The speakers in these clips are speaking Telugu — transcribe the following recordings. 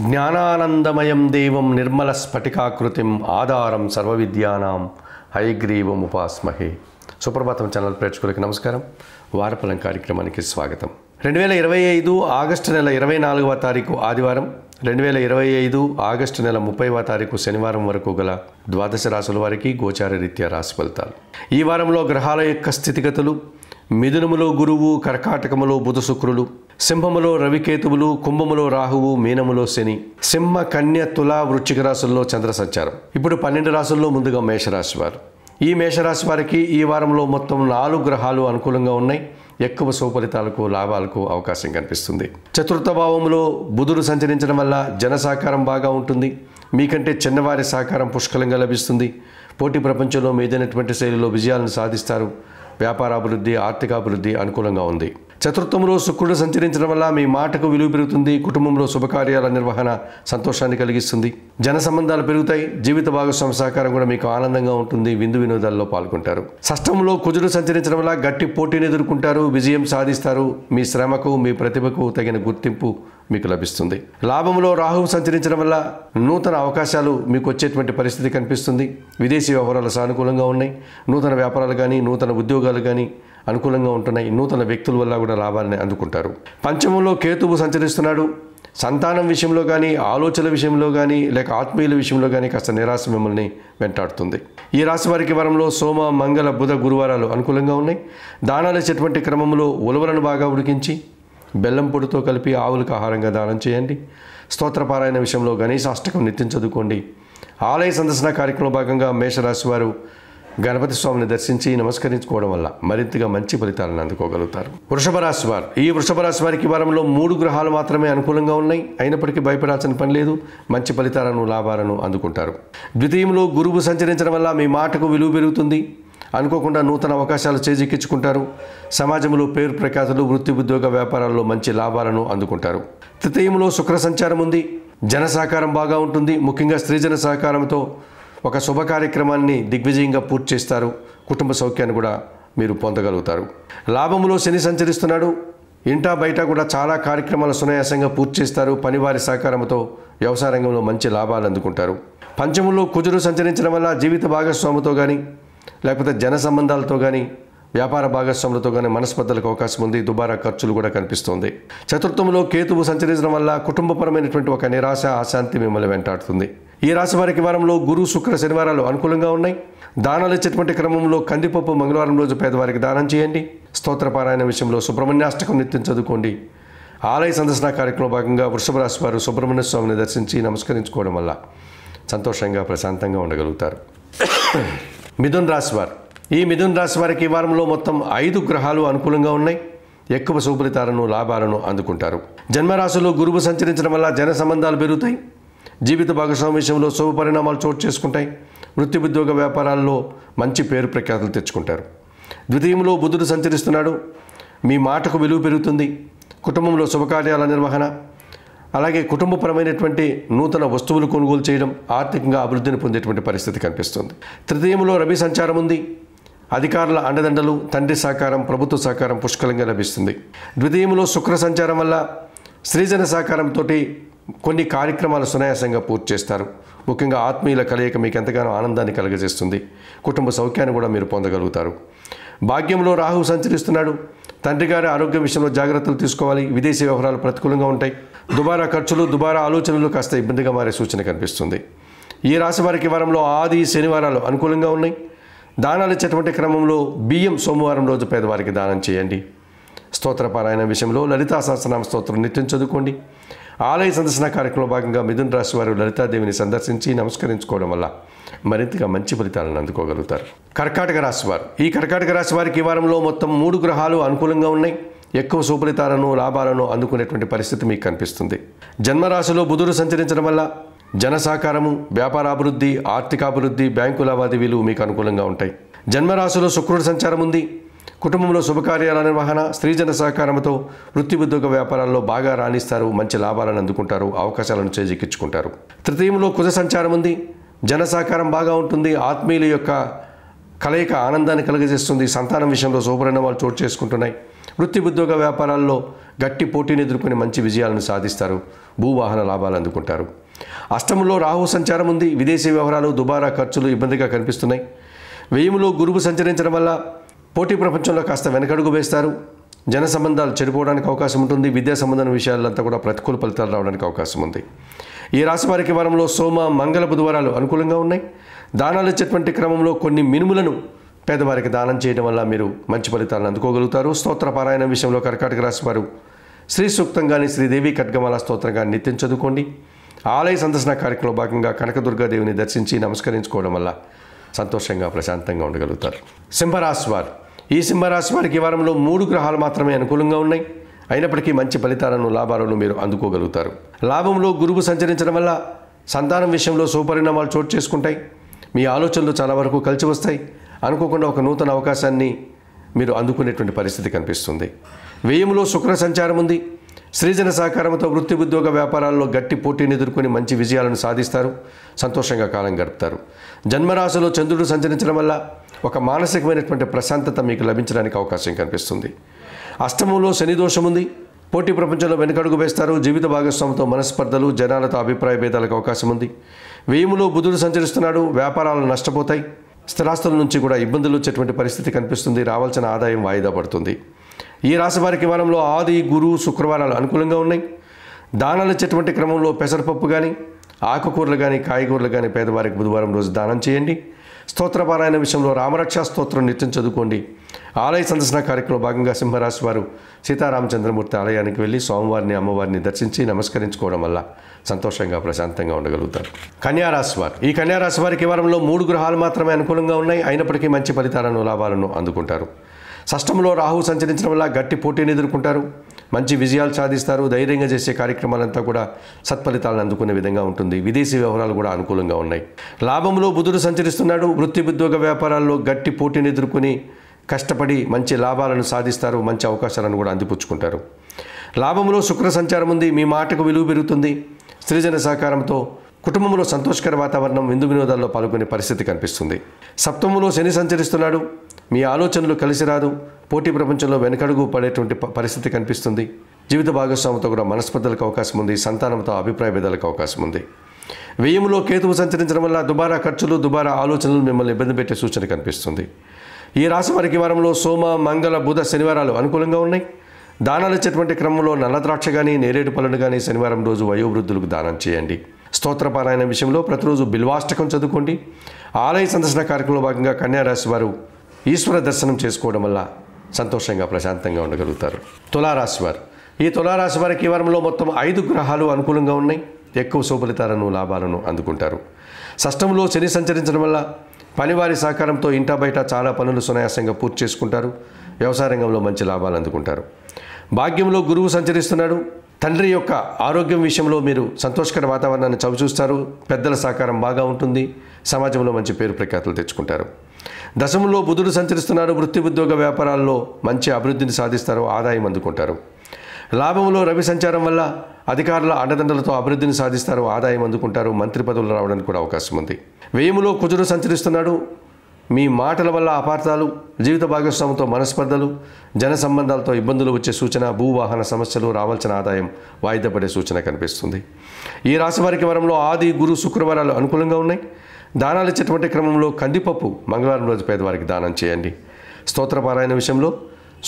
జ్ఞానానందమయం దేవం నిర్మల స్ఫటికాకృతిం ఆధారం సర్వవిద్యానాం హయగ్రీవముపాస్మహే. సుప్రభాతం ఛానల్ ప్రేక్షకులకి నమస్కారం. వారఫలం కార్యక్రమానికి స్వాగతం. 2025 ఆగస్టు నెల 24వ తారీఖు ఆదివారం, 2025 ఆగస్టు నెల 30వ తారీఖు శనివారం వరకు గల ద్వాదశ రాశుల వారికి గోచార రీత్యా రాశి ఫలితాలు. ఈ వారంలో గ్రహాల యొక్క స్థితిగతులు: మిథునములో గురువు, కర్కాటకములో బుధ శుక్రులు, సింహములో రవికేతువులు, కుంభములో రాహువు, మీనములో శని, సింహ కన్య తుల వృశ్చిక రాశుల్లో చంద్ర సంచారం. ఇప్పుడు 12 రాశుల్లో ముందుగా మేషరాశి వారు. ఈ మేషరాశి వారికి ఈ వారంలో మొత్తం 4 గ్రహాలు అనుకూలంగా ఉన్నాయి. ఎక్కువ సుఫలితాలకు, లాభాలకు అవకాశం కనిపిస్తుంది. చతుర్థ భావంలో బుధుడు సంచరించడం వల్ల జన సహకారం బాగా ఉంటుంది. మీకంటే చిన్నవారి సహకారం పుష్కలంగా లభిస్తుంది. పోటీ ప్రపంచంలో మీదైనటువంటి శైలిలో విజయాలను సాధిస్తారు. వ్యాపారాభివృద్ధి, ఆర్థికాభివృద్ధి అనుకూలంగా ఉంది. చతుర్థంలో శుక్రుడు సంచరించడం వల్ల మీ మాటకు విలువ పెరుగుతుంది. కుటుంబంలో శుభకార్యాల నిర్వహణ సంతోషాన్ని కలిగిస్తుంది. జన సంబంధాలు పెరుగుతాయి. జీవిత భాగస్వామి సహకారం కూడా మీకు ఆనందంగా ఉంటుంది. విందు వినోదాల్లో పాల్గొంటారు. షష్టంలో కుజుడు సంచరించడం వల్ల గట్టి పోటీని ఎదుర్కొంటారు. విజయం సాధిస్తారు. మీ శ్రమకు, మీ ప్రతిభకు తగిన గుర్తింపు మీకు లభిస్తుంది. లాభంలో రాహువు సంచరించడం వల్ల నూతన అవకాశాలు మీకు వచ్చేటువంటి పరిస్థితి కనిపిస్తుంది. విదేశీ వ్యవహారాలు సానుకూలంగా ఉన్నాయి. నూతన వ్యాపారాలు కానీ, నూతన ఉద్యోగాలు కానీ అనుకూలంగా ఉంటున్నాయి. నూతన వ్యక్తుల వల్ల కూడా లాభాన్ని అందుకుంటారు. పంచమంలో కేతువు సంచరిస్తున్నాడు. సంతానం విషయంలో కానీ, ఆలోచనల విషయంలో కానీ, లేక ఆత్మీయుల విషయంలో కానీ కాస్త నిరాశ మిమ్మల్ని వెంటాడుతుంది. ఈ రాశి వారికి వారంలో సోమ, మంగళ, బుధ, గురువారాలు అనుకూలంగా ఉన్నాయి. దానాలు ఇచ్చేటువంటి క్రమంలో ఉలవలను బాగా ఉడికించి బెల్లం పొడితో కలిపి ఆవులకు ఆహారంగా దానం చేయండి. స్తోత్రపారాయణ విషయంలో గణేశాష్టకం నిత్యం చదువుకోండి. ఆలయ సందర్శన కార్యక్రమంలో భాగంగా మేషరాశి వారు గణపతి స్వామిని దర్శించి నమస్కరించుకోవడం వల్ల మరింతగా మంచి ఫలితాలను అందుకోగలుగుతారు. వృషభ రాశి వారు. ఈ వృషభ రాశి వారికి వారంలో 3 గ్రహాలు మాత్రమే అనుకూలంగా ఉన్నాయి. అయినప్పటికీ భయపడాల్సిన పని లేదు. మంచి ఫలితాలను, లాభాలను అందుకుంటారు. ద్వితీయంలో గురువు సంచరించడం వల్ల మీ మాటకు విలువ పెరుగుతుంది. అనుకోకుండా నూతన అవకాశాలు చేజిక్కించుకుంటారు. సమాజంలో పేరు ప్రఖ్యాతులు, వృత్తి, ఉద్యోగ, వ్యాపారాల్లో మంచి లాభాలను అందుకుంటారు. తృతీయంలో శుక్ర సంచారం ఉంది. జన సహకారం బాగా ఉంటుంది. ముఖ్యంగా స్త్రీజన సహకారంతో ఒక శుభ కార్యక్రమాన్ని దిగ్విజయంగా పూర్తి చేస్తారు. కుటుంబ సౌఖ్యాన్ని కూడా మీరు పొందగలుగుతారు. లాభములో శని సంచరిస్తున్నాడు. ఇంటా బయట కూడా చాలా కార్యక్రమాలు సునాయాసంగా పూర్తి చేస్తారు. పనివారి సహకారంతో వ్యవసాయ రంగంలో మంచి లాభాలు అందుకుంటారు. పంచములో కుజుడు సంచరించడం వల్ల జీవిత భాగస్వామితో కానీ, లేకపోతే జన సంబంధాలతో కానీ, వ్యాపార భాగస్వాములతో కానీ మనస్పర్ధలకు అవకాశం ఉంది. దుబారా ఖర్చులు కూడా కనిపిస్తుంది. చతుర్థంలో కేతువు సంచరించడం వల్ల కుటుంబపరమైనటువంటి ఒక నిరాశ, అశాంతి మిమ్మల్ని వెంటాడుతుంది. ఈ రాశి వారికి వారంలో గురు, శుక్ర, శనివారాలు అనుకూలంగా ఉన్నాయి. దానాలు ఇచ్చేటువంటి క్రమంలో కందిపప్పు మంగళవారం రోజు పేదవారికి దానం చేయండి. స్తోత్రపారాయణ విషయంలో సుబ్రహ్మణ్యాష్టకం నిత్యం చదువుకోండి. ఆలయ సందర్శన కార్యక్రమంలో భాగంగా వృషభ రాశి వారు సుబ్రహ్మణ్య స్వామిని దర్శించి నమస్కరించుకోవడం వల్ల సంతోషంగా, ప్రశాంతంగా ఉండగలుగుతారు. మిథున రాశి వారు. ఈ మిథున రాశి వారికి ఈ వారంలో మొత్తం 5 గ్రహాలు అనుకూలంగా ఉన్నాయి. ఎక్కువ శుభఫలితాలను, లాభాలను అందుకుంటారు. జన్మరాశిలో గురువు సంచరించడం వల్ల జన సంబంధాలు పెరుగుతాయి. జీవిత భాగస్వామి విషయంలో శుభ పరిణామాలు చోటు చేసుకుంటాయి. వృత్తి, ఉద్యోగ, వ్యాపారాల్లో మంచి పేరు ప్రఖ్యాతులు తెచ్చుకుంటారు. ద్వితీయంలో బుధుడు సంచరిస్తున్నాడు. మీ మాటకు విలువ పెరుగుతుంది. కుటుంబంలో శుభకార్యాల నిర్వహణ, అలాగే కుటుంబపరమైనటువంటి నూతన వస్తువులు కొనుగోలు చేయడం, ఆర్థికంగా అభివృద్ధిని పొందేటువంటి పరిస్థితి కనిపిస్తుంది. తృతీయంలో రవి సంచారం ఉంది. అధికారుల అండదండలు, తండ్రి సహకారం, ప్రభుత్వ సహకారం పుష్కలంగా లభిస్తుంది. ద్వితీయంలో శుక్ర సంచారం వల్ల స్త్రీజన సహకారంతో కొన్ని కార్యక్రమాలు సునాయాసంగా పూర్తి చేస్తారు. ముఖ్యంగా ఆత్మీయుల కలయిక మీకు ఎంతగానో ఆనందాన్ని కలుగజేస్తుంది. కుటుంబ సౌఖ్యాన్ని కూడా మీరు పొందగలుగుతారు. భాగ్యంలో రాహువు సంచరిస్తున్నాడు. తండ్రి గారి ఆరోగ్య విషయంలో జాగ్రత్తలు తీసుకోవాలి. విదేశీ వ్యవహారాలు ప్రతికూలంగా ఉంటాయి. దుబారా ఖర్చులు, దుబారా ఆలోచనలు కాస్త ఇబ్బందిగా మారే సూచన కనిపిస్తుంది. ఈ రాశి వారికి వారంలో ఆది, శనివారాలు అనుకూలంగా ఉన్నాయి. దానాలు ఇచ్చేటువంటి క్రమంలో బియ్యం సోమవారం రోజు పేదవారికి దానం చేయండి. స్తోత్రపారాయణ విషయంలో లలితా సహస్రనామ స్తోత్రం నిత్యం చదువుకోండి. ఆలయ సందర్శన కార్యక్రమంలో భాగంగా మిథున రాశి వారు లలితాదేవిని సందర్శించి నమస్కరించుకోవడం వల్ల మరింతగా మంచి ఫలితాలను అందుకోగలుగుతారు. కర్కాటక రాశి వారు. ఈ కర్కాటక రాశి వారికి ఈ వారంలో మొత్తం 3 గ్రహాలు అనుకూలంగా ఉన్నాయి. ఎక్కువ సుఫలితాలను, లాభాలను అందుకునేటువంటి పరిస్థితి మీకు కనిపిస్తుంది. జన్మరాశిలో బుధుడు సంచరించడం వల్ల జన సహకారము, వ్యాపారాభివృద్ధి, ఆర్థికాభివృద్ధి, బ్యాంకు లావాదేవీలు మీకు అనుకూలంగా ఉంటాయి. జన్మరాశిలో శుక్రుడు సంచారం ఉంది. కుటుంబంలో శుభకార్యాల నిర్వహణ, స్త్రీజన సహకారంతో వృత్తి, ఉద్యోగ, వ్యాపారాల్లో బాగా రాణిస్తారు. మంచి లాభాలను అందుకుంటారు. అవకాశాలను చేజిక్కించుకుంటారు. తృతీయంలో కుజ సంచారం ఉంది. జన సహకారం బాగా ఉంటుంది. ఆత్మీయుల యొక్క కలయిక ఆనందాన్ని కలుగజేస్తుంది. సంతానం విషయంలో శుభపరిణామాలు చోటు చేసుకుంటున్నాయి. వృత్తి ఉద్యోగ వ్యాపారాల్లో గట్టి పోటీని ఎదుర్కొని మంచి విజయాలను సాధిస్తారు. భూవాహన లాభాలు అందుకుంటారు. అష్టమంలో రాహు సంచారం ఉంది. విదేశీ వ్యవహారాలు, దుబారా ఖర్చులు ఇబ్బందిగా కనిపిస్తున్నాయి. వ్యయములో గురువు సంచరించడం వల్ల పోటీ ప్రపంచంలో కాస్త వెనకడుగు వేస్తారు. జన సంబంధాలు చెడిపోవడానికి అవకాశం ఉంటుంది. విద్యా సంబంధమైన విషయాలంతా కూడా ప్రతికూల ఫలితాలు రావడానికి అవకాశం ఉంది. ఈ రాశి వారికి వారంలో సోమ, మంగళ, బుధవారాలు అనుకూలంగా ఉన్నాయి. దానాలు ఇచ్చేటువంటి క్రమంలో కొన్ని మినుములను పేదవారికి దానం చేయడం వల్ల మీరు మంచి ఫలితాలను అందుకోగలుగుతారు. స్తోత్ర పారాయణ విషయంలో కర్కాటక రాశి వారు శ్రీ సూక్తం కానీ, శ్రీదేవి ఖడ్గమాల స్తోత్రం కానీ నిత్యం చదువుకోండి. ఆలయ సందర్శన కార్యక్రమంలో భాగంగా కనకదుర్గాదేవిని దర్శించి నమస్కరించుకోవడం వల్ల సంతోషంగా, ప్రశాంతంగా ఉండగలుగుతారు. సింహరాశి వారు, ఈ సింహరాశి వారికి ఈ వారంలో 3 గ్రహాలు మాత్రమే అనుకూలంగా ఉన్నాయి. అయినప్పటికీ మంచి ఫలితాలను, లాభాలను మీరు అందుకోగలుగుతారు. లాభంలో గురువు సంచరించడం వల్ల సంతానం విషయంలో శుభపరిణామాలు చోటు చేసుకుంటాయి. మీ ఆలోచనలు చాలా వరకు కలిసి వస్తాయి. అనుకోకుండా ఒక నూతన అవకాశాన్ని మీరు అందుకునేటువంటి పరిస్థితి కనిపిస్తుంది. వ్యయంలో శుక్ర సంచారం ఉంది. సృజన సహకారంతో వృత్తి ఉద్యోగ వ్యాపారాల్లో గట్టి పోటీని ఎదుర్కొని మంచి విజయాలను సాధిస్తారు. సంతోషంగా కాలం గడుపుతారు. జన్మరాశిలో చంద్రుడు సంచరించడం వల్ల ఒక మానసికమైనటువంటి ప్రశాంతత మీకు లభించడానికి అవకాశం కనిపిస్తుంది. అష్టమంలో శని దోషం ఉంది. పోటీ ప్రపంచంలో వెనుకడుగు వేస్తారు. జీవిత భాగస్వామితో మనస్పర్ధలు, జనాలతో అభిప్రాయ భేదాలకు అవకాశం ఉంది. వ్యయములో బుధుడు సంచరిస్తున్నాడు. వ్యాపారాలు నష్టపోతాయి. స్థిరాస్తుల నుంచి కూడా ఇబ్బందులు వచ్చేటువంటి పరిస్థితి కనిపిస్తుంది. రావాల్సిన ఆదాయం వాయిదా పడుతుంది. ఈ రాశి వారికి వారంలో ఆది, గురు, శుక్రవారాలు అనుకూలంగా ఉన్నాయి. దానాలు ఇచ్చేటువంటి క్రమంలో పెసరపప్పు కానీ, ఆకుకూరలు కానీ, కాయగూరలు కానీ పేదవారికి బుధవారం రోజు దానం చేయండి. స్తోత్రపారాయణ విషయంలో రామరక్షా స్తోత్రం నిత్యం చదువుకోండి. ఆలయ సందర్శన కార్యక్రమంలో భాగంగా సింహరాశి వారు సీతారామచంద్రమూర్తి ఆలయానికి వెళ్ళి స్వామివారిని, అమ్మవారిని దర్శించి నమస్కరించుకోవడం వల్ల సంతోషంగా, ప్రశాంతంగా ఉండగలుగుతారు. కన్యారాశి వారు, ఈ కన్యారాశి వారికి ఈ వారంలో 3 గ్రహాలు మాత్రమే అనుకూలంగా ఉన్నాయి. అయినప్పటికీ మంచి ఫలితాలను, లాభాలను అందుకుంటారు. షష్టంలో రాహు సంచరించడం వల్ల గట్టి పోటీని ఎదుర్కొంటారు. మంచి విజయాలు సాధిస్తారు. ధైర్యంగా చేసే కార్యక్రమాలంతా కూడా సత్ఫలితాలను అందుకునే విధంగా ఉంటుంది. విదేశీ వ్యవహారాలు కూడా అనుకూలంగా ఉన్నాయి. లాభంలో బుధుడు సంచరిస్తున్నాడు. వృత్తి ఉద్యోగ వ్యాపారాల్లో గట్టి పోటీని ఎదుర్కొని కష్టపడి మంచి లాభాలను సాధిస్తారు. మంచి అవకాశాలను కూడా అందిపుచ్చుకుంటారు. లాభంలో శుక్ర సంచారం ఉంది. మీ మాటకు విలువ పెరుగుతుంది. స్త్రీజన సహకారంతో కుటుంబంలో సంతోషకర వాతావరణం, విందు వినోదాల్లో పాల్గొనే పరిస్థితి కనిపిస్తుంది. సప్తమంలో శని సంచరిస్తున్నాడు. మీ ఆలోచనలు కలిసి రాదు. పోటీ ప్రపంచంలో వెనకడుగు పడేటువంటి పరిస్థితి కనిపిస్తుంది. జీవిత భాగస్వామితో కూడా మనస్పర్ధలకు అవకాశం ఉంది. సంతానంతో అభిప్రాయ భేదాలకు అవకాశం ఉంది. వ్యయములో కేతువు సంచరించడం వల్ల దుబారా ఖర్చులు, దుబారా ఆలోచనలు మిమ్మల్ని ఇబ్బంది పెట్టే సూచన కనిపిస్తుంది. ఈ రాశి వారికి వారంలో సోమ, మంగళ, బుధ, శనివారాలు అనుకూలంగా ఉన్నాయి. దానాలు ఇచ్చేటువంటి క్రమంలో నల్ల ద్రాక్ష కానీ, నేరేడు పళ్ళను కానీ శనివారం రోజు వయోవృద్ధులకు దానం చేయండి. స్తోత్రపారాయణ విషయంలో ప్రతిరోజు బిల్వాష్టకం చదువుకోండి. ఆలయ సందర్శన కార్యక్రమంలో భాగంగా కన్యారాశి వారు ఈశ్వర దర్శనం చేసుకోవడం వల్ల సంతోషంగా, ప్రశాంతంగా ఉండగలుగుతారు. తులారాశి వారు, ఈ తులారాశి వారికి ఈ వారంలో మొత్తం 5 గ్రహాలు అనుకూలంగా ఉన్నాయి. ఎక్కువ శుభఫలితాలను, లాభాలను అందుకుంటారు. షష్టంలో శని సంచరించడం వల్ల పనివారి సహకారంతో ఇంటా బయట చాలా పనులు సునాయాసంగా పూర్తి చేసుకుంటారు. వ్యవసాయ రంగంలో మంచి లాభాలు అందుకుంటారు. భాగ్యంలో గురువు సంచరిస్తున్నాడు. తండ్రి యొక్క ఆరోగ్యం విషయంలో మీరు సంతోషకర వాతావరణాన్ని చవిచూస్తారు. పెద్దల సహకారం బాగా ఉంటుంది. సమాజంలో మంచి పేరు ప్రఖ్యాతులు తెచ్చుకుంటారు. దశమంలో బుధుడు సంచరిస్తున్నారు. వృత్తి ఉద్యోగ వ్యాపారాల్లో మంచి అభివృద్ధిని సాధిస్తారు. ఆదాయం అందుకుంటారు. లాభంలో రవి సంచారం వల్ల అధికారుల అండదండలతో అభివృద్ధిని సాధిస్తారు. ఆదాయం అందుకుంటారు. మంత్రి పదవులు రావడానికి కూడా అవకాశం ఉంది. వ్యయములో కుజుడు సంచరిస్తున్నాడు. మీ మాటల వల్ల అపార్థాలు, జీవిత భాగస్వామితో మనస్పర్ధలు, జన సంబంధాలతో ఇబ్బందులు వచ్చే సూచన, భూవాహన సమస్యలు, రావాల్సిన ఆదాయం వాయిదా పడే సూచన కనిపిస్తుంది. ఈ రాశి వారికి వారంలో ఆది, గురు, శుక్రవారాలు అనుకూలంగా ఉన్నాయి. దానాలు ఇచ్చేటువంటి క్రమంలో కందిపప్పు మంగళవారం రోజు పేదవారికి దానం చేయండి. స్తోత్రపారాయణ విషయంలో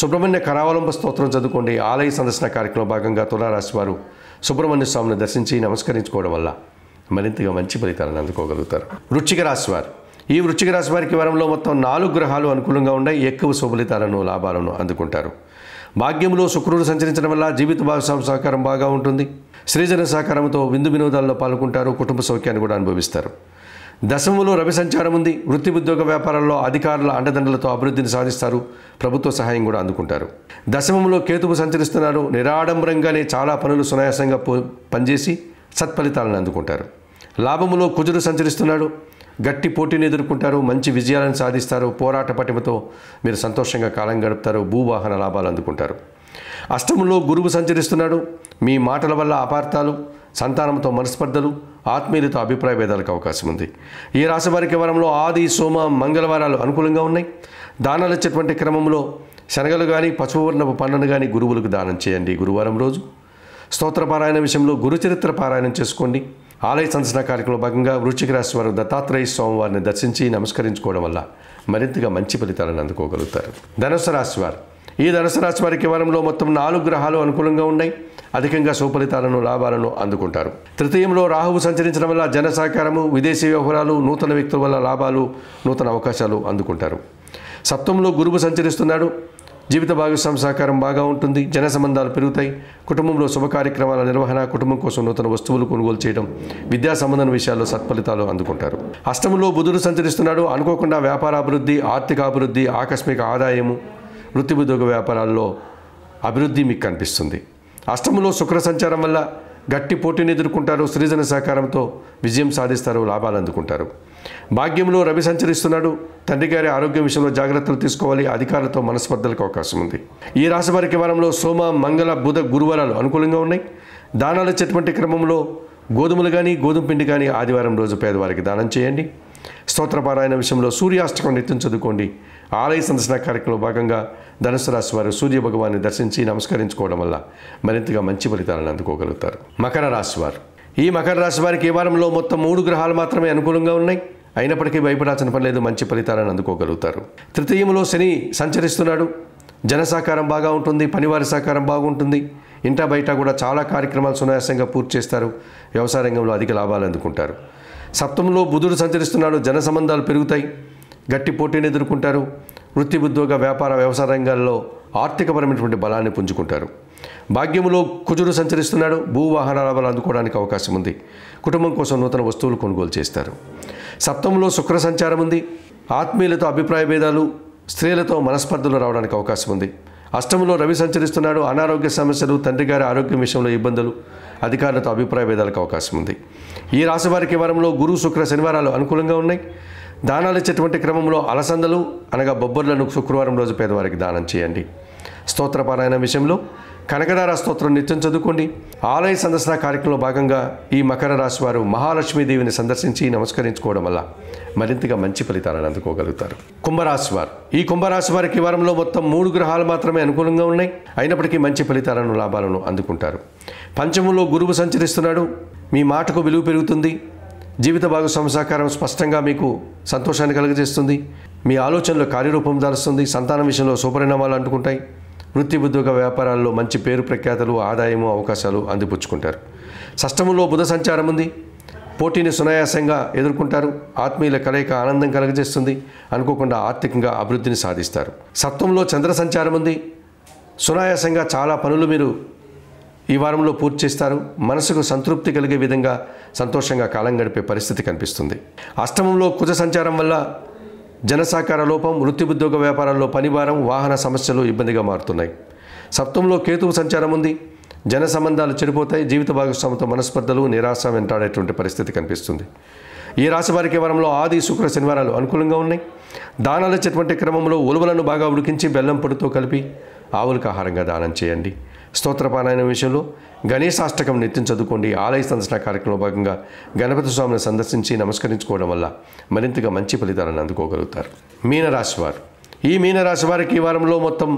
సుబ్రహ్మణ్య కరావలంబ స్తోత్రం చదువుకోండి. ఆలయ సందర్శన కార్యక్రమంలో భాగంగా తులారాశి వారు సుబ్రహ్మణ్య స్వామిని దర్శించి నమస్కరించుకోవడం వల్ల మరింతగా మంచి ఫలితాలను అందుకోగలుగుతారు. వృశ్చిక రాశి వారు, ఈ వృశ్చిక రాశి వారికి వారంలో మొత్తం 4 గ్రహాలు అనుకూలంగా ఉన్నాయి. ఎక్కువ శుభఫలితాలను, లాభాలను అందుకుంటారు. భాగ్యంలో శుక్రుడు సంచరించడం వల్ల జీవిత భాగస్వామి సహకారం బాగా ఉంటుంది. శ్రీజన సహకారంతో విందు వినోదాల్లో పాల్గొంటారు. కుటుంబ సౌఖ్యాన్ని కూడా అనుభవిస్తారు. దశమంలో రవి సంచారం ఉంది. వృత్తి ఉద్యోగ వ్యాపారాల్లో అధికారుల అండదండలతో అభివృద్ధిని సాధిస్తారు. ప్రభుత్వ సహాయం కూడా అందుకుంటారు. దశమంలో కేతువు సంచరిస్తున్నారు. నిరాడంబరంగానే చాలా పనులు సునాయాసంగా పనిచేసి సత్ఫలితాలను అందుకుంటారు. లాభములో కుజుడు సంచరిస్తున్నాడు. గట్టి పోటీని ఎదుర్కొంటారు. మంచి విజయాలను సాధిస్తారు. పోరాట పటిమతో మీరు సంతోషంగా కాలం గడుపుతారు. భూవాహన లాభాలు అందుకుంటారు. అష్టమంలో గురువు సంచరిస్తున్నాడు. మీ మాటల వల్ల అపార్థాలు, సంతానంతో మనస్పర్ధలు, ఆత్మీయులతో అభిప్రాయ భేదాలకు అవకాశం ఉంది. ఈ రాశి వారికి వారంలో ఆది, సోమ, మంగళవారాలు అనుకూలంగా ఉన్నాయి. దానాలు ఇచ్చేటువంటి క్రమంలో శనగలు కానీ పసుపు వర్ణపు పండ్లను కానీ గురువులకు దానం చేయండి. గురువారం రోజు స్తోత్ర పారాయణ విషయంలో గురుచరిత్ర పారాయణం చేసుకోండి. ఆలయ సందర్శన కార్యక్రమంలో భాగంగా వృశ్చిక రాశి వారు దత్తాత్రేయ స్వామివారిని దర్శించి నమస్కరించుకోవడం వల్ల మరింతగా మంచి ఫలితాలను అందుకోగలుగుతారు. ధనుసు రాశి వారు, ఈ ధనుసు రాశి వారికి వారంలో మొత్తం 4 గ్రహాలు అనుకూలంగా ఉన్నాయి. అధికంగా సుఫలితాలను, లాభాలను అందుకుంటారు. తృతీయంలో రాహువు సంచరించడం వల్ల జన సహకారము, విదేశీ వ్యవహారాలు, నూతన వ్యక్తుల వల్ల లాభాలు, నూతన అవకాశాలు అందుకుంటారు. సప్తమంలో గురువు సంచరిస్తున్నాడు. జీవిత భాగస్వామి సహకారం బాగా ఉంటుంది. జన సంబంధాలు పెరుగుతాయి. కుటుంబంలో శుభ కార్యక్రమాల నిర్వహణ, కుటుంబం కోసం నూతన వస్తువులు కొనుగోలు చేయడం, విద్యా సంబంధం విషయాల్లో సత్ఫలితాలు అందుకుంటారు. అష్టమంలో బుధుడు సంచరిస్తున్నాడు. అనుకోకుండా వ్యాపారాభివృద్ధి, ఆర్థికాభివృద్ధి, ఆకస్మిక ఆదాయము, వృత్తి ఉద్యోగ వ్యాపారాల్లో అభివృద్ధి మీకు కనిపిస్తుంది. అష్టమంలో శుక్ర సంచారం వల్ల గట్టి పోటీని ఎదుర్కొంటారు. సృజన సహకారంతో విజయం సాధిస్తారు, లాభాలు అందుకుంటారు. భాగ్యంలో రవి సంచరిస్తున్నాడు. తండ్రి గారి ఆరోగ్యం విషయంలో జాగ్రత్తలు తీసుకోవాలి. అధికారులతో మనస్పర్ధలకు అవకాశం ఉంది. ఈ రాశి వారికి వారంలో సోమ, మంగళ, బుధ, గురువారాలు అనుకూలంగా ఉన్నాయి. దానాలు ఇచ్చేటువంటి క్రమంలో గోధుమలు కానీ, గోధుమ పిండి కానీ ఆదివారం రోజు పేదవారికి దానం చేయండి. స్తోత్రపారాయణ విషయంలో సూర్యాష్టకం నిత్యం చదువుకోండి. ఆలయ సందర్శన కార్యక్రమంలో భాగంగా ధనుసు రాశి వారు సూర్య భగవాన్ని దర్శించి నమస్కరించుకోవడం వల్ల మరింతగా మంచి ఫలితాలను అందుకోగలుగుతారు. మకర రాశి వారు, ఈ మకర రాశి వారికి ఈ వారంలో మొత్తం 3 గ్రహాలు మాత్రమే అనుకూలంగా ఉన్నాయి. అయినప్పటికీ భయపడాల్సిన పని లేదు, మంచి ఫలితాలను అందుకోగలుగుతారు. తృతీయంలో శని సంచరిస్తున్నాడు. జన సహకారం బాగా ఉంటుంది. పనివారి సహకారం బాగుంటుంది. ఇంటా బయట కూడా చాలా కార్యక్రమాలు సునాయాసంగా పూర్తి చేస్తారు. వ్యవసాయ రంగంలో అధిక లాభాలు అందుకుంటారు. సప్తమంలో బుధుడు సంచరిస్తున్నాడు. జన సంబంధాలు పెరుగుతాయి. గట్టి పోటీని ఎదుర్కొంటారు. వృత్తి, ఉద్యోగ, వ్యాపార, వ్యవసాయ రంగాల్లో ఆర్థికపరమైనటువంటి బలాన్ని పుంజుకుంటారు. భాగ్యములో కుజుడు సంచరిస్తున్నాడు. భూవాహన లాభాలు అందుకోవడానికి అవకాశం ఉంది. కుటుంబం కోసం నూతన వస్తువులు కొనుగోలు చేస్తారు. సప్తమంలో శుక్ర సంచారం ఉంది. ఆత్మీయులతో అభిప్రాయ భేదాలు, స్త్రీలతో మనస్పర్ధలు రావడానికి అవకాశం ఉంది. అష్టమంలో రవి సంచరిస్తున్నాడు. అనారోగ్య సమస్యలు, తండ్రి గారి ఆరోగ్యం విషయంలో ఇబ్బందులు, అధికారులతో అభిప్రాయ భేదాలకు అవకాశం ఉంది. ఈ రాశి వారికి వారంలో గురు, శుక్ర, శనివారాలు అనుకూలంగా ఉన్నాయి. దానాలు ఇచ్చేటువంటి క్రమంలో అలసందలు అనగా బొబ్బర్లను శుక్రవారం రోజు పేదవారికి దానం చేయండి. స్తోత్రపారాయణ విషయంలో కనకదార స్తోత్రం నిత్యం చదువుకోండి. ఆలయ సందర్శన కార్యక్రమంలో భాగంగా ఈ మకర రాశి వారు మహాలక్ష్మీదేవిని సందర్శించి నమస్కరించుకోవడం వల్ల మరింతగా మంచి ఫలితాలను అందుకోగలుగుతారు. కుంభరాశి వారు, ఈ కుంభరాశి వారికి ఈ వారంలో మొత్తం 3 గ్రహాలు మాత్రమే అనుకూలంగా ఉన్నాయి. అయినప్పటికీ మంచి ఫలితాలను, లాభాలను అందుకుంటారు. పంచమంలో గురువు సంచరిస్తున్నాడు. మీ మాటకు విలువ పెరుగుతుంది. జీవిత భాగస్వామి సహకారం స్పష్టంగా మీకు సంతోషాన్ని కలుగజేస్తుంది. మీ ఆలోచనలో కార్యరూపం దాలుస్తుంది. సంతానం విషయంలో శుభపరిణామాలు అంటుకుంటాయి. వృత్తి, ఉద్యోగ, వ్యాపారాల్లో మంచి పేరు ప్రఖ్యాతలు, ఆదాయము, అవకాశాలు అందిపుచ్చుకుంటారు. షష్టమంలో బుధ సంచారం ఉంది. పోటీని సునాయాసంగా ఎదుర్కొంటారు. ఆత్మీయుల కలయిక ఆనందం కలుగజేస్తుంది. అనుకోకుండా ఆర్థికంగా అభివృద్ధిని సాధిస్తారు. సప్తంలో చంద్ర సంచారం ఉంది. సునాయాసంగా చాలా పనులు మీరు ఈ వారంలో పూర్తి చేస్తారు. మనసుకు సంతృప్తి కలిగే విధంగా సంతోషంగా కాలం గడిపే పరిస్థితి కనిపిస్తుంది. అష్టమంలో కుజ సంచారం వల్ల జనసహకార లోపం, వృత్తి, ఉద్యోగ, వ్యాపారాల్లో పనిభారం, వాహన సమస్యలు ఇబ్బందిగా మారుతున్నాయి. సప్తంలో కేతువు సంచారం ఉంది. జన సంబంధాలు చెడిపోతాయి. జీవిత భాగస్వామితో మనస్పర్ధలు, నిరాశ వెంటాడేటువంటి పరిస్థితి కనిపిస్తుంది. ఈ రాశి వారికి వారంలో ఆది, శుక్ర, శనివారాలు అనుకూలంగా ఉన్నాయి. దానాలు ఇచ్చేటువంటి క్రమంలో ఉలువలను బాగా ఉడికించి బెల్లం పొడితో కలిపి ఆవులకు ఆహారంగా దానం చేయండి. స్తోత్రపారాయణ విషయంలో గణేశాష్టకం నిత్యం చదువుకోండి. ఆలయ సందర్శన కార్యక్రమంలో భాగంగా గణపతి స్వామిని సందర్శించి నమస్కరించుకోవడం వల్ల మరింతగా మంచి ఫలితాలను అందుకోగలుగుతారు. మీనరాశి వారు, ఈ మీనరాశి వారికి ఈ వారంలో మొత్తం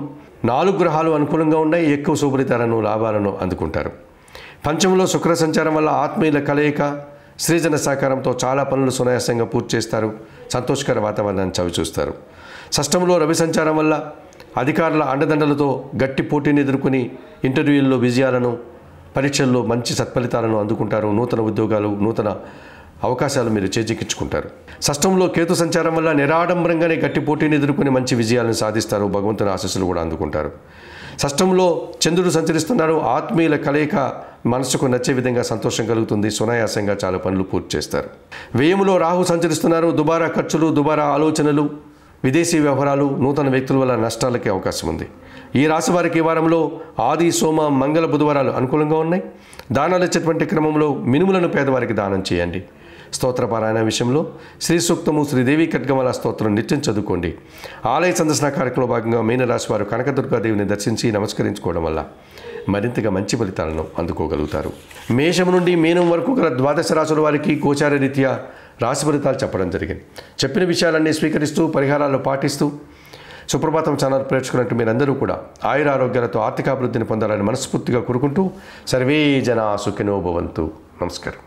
4 గ్రహాలు అనుకూలంగా ఉన్నాయి. ఎక్కువ శుభలితాలను, లాభాలను అందుకుంటారు. పంచమంలో శుక్ర సంచారం వల్ల ఆత్మీయుల కలయిక, సృజన సహకారంతో చాలా పనులు సునాయాసంగా పూర్తి చేస్తారు. సంతోషకర వాతావరణాన్ని చవిచూస్తారు. షష్టంలో రవి సంచారం వల్ల అధికారుల అండదండలతో గట్టి పోటీని ఎదుర్కొని ఇంటర్వ్యూల్లో విజయాలను, పరీక్షల్లో మంచి సత్ఫలితాలను అందుకుంటారు. నూతన ఉద్యోగాలు, నూతన అవకాశాలు మీరు చేజిక్కించుకుంటారు. షష్టంలో కేతు సంచారం వల్ల నిరాడంబరంగానే గట్టి పోటీని ఎదుర్కొని మంచి విజయాలను సాధిస్తారు. భగవంతుని ఆశీస్సులు కూడా అందుకుంటారు. షష్టంలో చంద్రుడు సంచరిస్తున్నారు. ఆత్మీయుల కలయిక మనసుకు నచ్చే విధంగా సంతోషం కలుగుతుంది. సునాయాసంగా చాలా పనులు పూర్తి చేస్తారు. వ్యయములో రాహు సంచరిస్తున్నారు. దుబారా ఖర్చులు, దుబారా ఆలోచనలు, విదేశీ వ్యవహారాలు, నూతన వ్యక్తుల వల్ల నష్టాలకి అవకాశం ఉంది. ఈ రాశి వారికి ఈ వారంలో ఆది, సోమ, మంగళ, బుధవారాలు అనుకూలంగా ఉన్నాయి. దానాలు ఇచ్చేటువంటి క్రమంలో మినుములను పేదవారికి దానం చేయండి. స్తోత్రపారాయణ విషయంలో శ్రీ సూక్తము, శ్రీదేవి ఖడ్గమాల స్తోత్రం నిత్యం చదువుకోండి. ఆలయ సందర్శన కార్యక్రమంలో భాగంగా మీనరాశి వారు కనకదుర్గాదేవిని దర్శించి నమస్కరించుకోవడం వల్ల మరింతగా మంచి ఫలితాలను అందుకోగలుగుతారు. మేషం నుండి మీనం వరకు గల ద్వాదశ రాశుల వారికి గోచార రీత్యా రాశి ఫలితాలు చెప్పడం జరిగింది. చెప్పిన విషయాలన్నీ స్వీకరిస్తూ పరిహారాలను పాటిస్తూ సుప్రభాతం ఛానల్ ప్రేక్షకున్నట్టు మీరందరూ కూడా ఆయురారోగ్యాలతో ఆర్థికాభివృద్ధిని పొందాలని మనస్ఫూర్తిగా కోరుకుంటూ సర్వే జనా సుఖినో భవంతు. నమస్కారం.